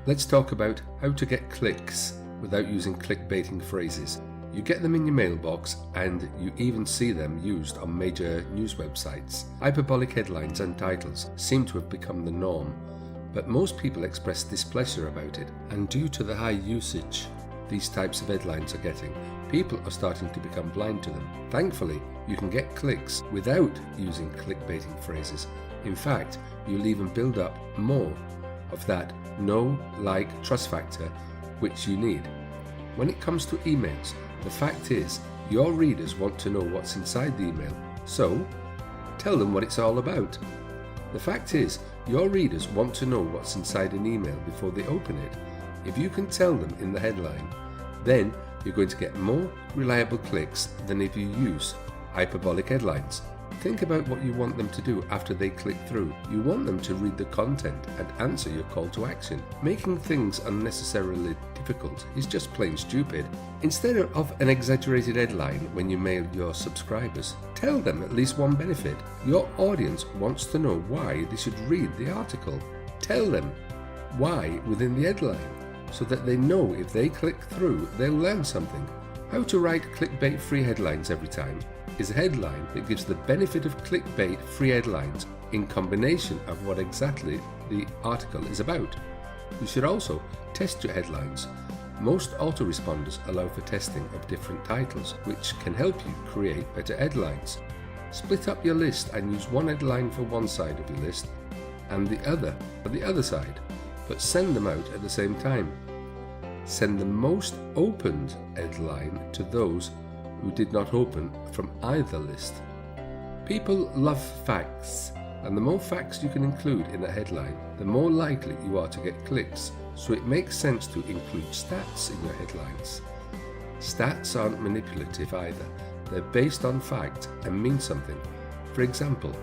Let's talk about how to get clicks without using clickbaiting phrases. You get them in your mailbox and you even see them used on major news websites. Hyperbolic headlines and titles seem to have become the norm, but most people express displeasure about it, and due to the high usage these types of headlines are getting, people are starting to become blind to them. Thankfully, you can get clicks without using clickbaiting phrases. In fact, you'll even build up more of that know, like, trust factor which you need. When it comes to emails, the fact is your readers want to know what's inside the email, so tell them what it's all about. The fact is your readers want to know what's inside an email before they open it. If you can tell them in the headline, then you're going to get more reliable clicks than if you use hyperbolic headlines. Think about what you want them to do after they click through. You want them to read the content and answer your call to action. Making things unnecessarily difficult is just plain stupid. Instead of an exaggerated headline when you mail your subscribers, tell them at least one benefit. Your audience wants to know why they should read the article. Tell them why within the headline, so that they know if they click through, they'll learn something. How to write clickbait-free headlines every time is a headline that gives the benefit of clickbait-free headlines in combination of what exactly the article is about. You should also test your headlines. Most autoresponders allow for testing of different titles, which can help you create better headlines. Split up your list and use one headline for one side of your list and the other for the other side, but send them out at the same time. Send the most opened headline to those who did not open from either list. People love facts, and the more facts you can include in a headline, the more likely you are to get clicks, so it makes sense to include stats in your headlines. Stats aren't manipulative either, they're based on fact and mean something. For example,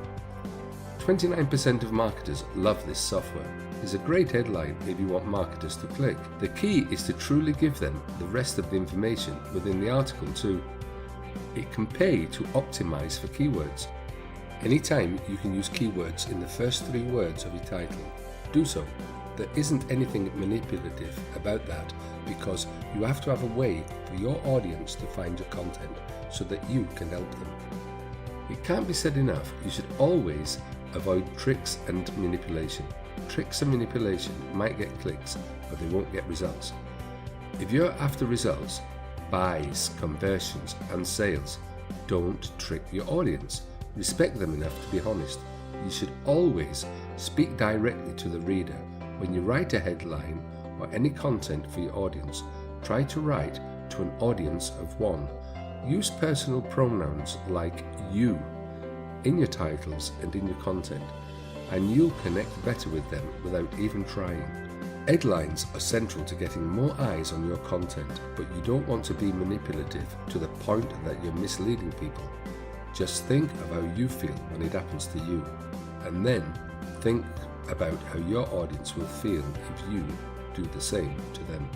29% of marketers love this software is a great headline if you want marketers to click. The key is to truly give them the rest of the information within the article too. It can pay to optimize for keywords. Anytime you can use keywords in the first 3 words of your title, do so. There isn't anything manipulative about that, because you have to have a way for your audience to find your content so that you can help them. It can't be said enough, you should always avoid tricks and manipulation. Tricks and manipulation might get clicks, but they won't get results. If you're after results, buys, conversions and sales, don't trick your audience. Respect them enough to be honest. You should always speak directly to the reader. When you write a headline or any content for your audience, try to write to an audience of one. Use personal pronouns like you in your titles and in your content, and you'll connect better with them without even trying. Headlines are central to getting more eyes on your content, but you don't want to be manipulative to the point that you're misleading people. Just think of how you feel when it happens to you, and then think about how your audience will feel if you do the same to them.